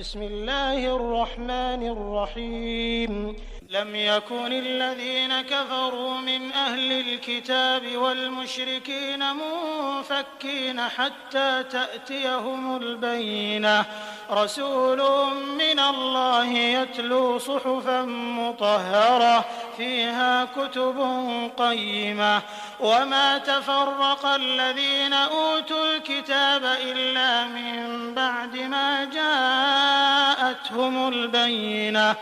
بسم الله الرحمن الرحيم لم يكن الذين كفروا من أهل الكتاب والمشركين منفكين حتى تأتيهم البينة رسول من الله يتلو صحفا مطهرة فيها كتب قيمة وما تفرق الذين أوتوا الكتاب إلا من بعد ما جاءتهم البينة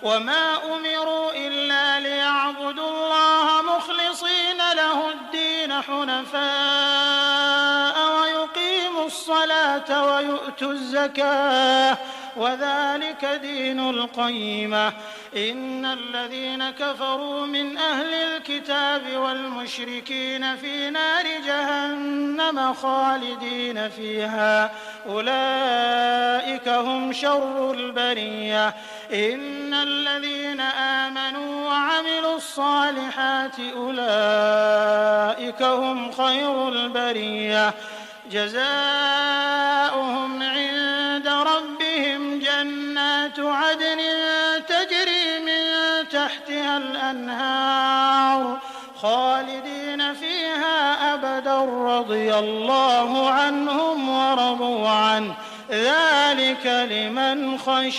وما أمروا إلا ليعبدوا الله مخلصين له الدين حنفاء ويقيموا الصلاة ويؤتوا الزكاة وذلك دين القيمة إن الذين كفروا من أهل الكتاب والمشركين في نار جهنم خالدين فيها أولئك هم شر البرية إن الذين آمنوا وعملوا الصالحات أولئك هم خير البرية جزاؤهم عند ربهم جنات عدن تجري من تحتها الأنهار خالدين فيها أبدا رضي الله عنهم ورضوا عنه ذلك لمن خشي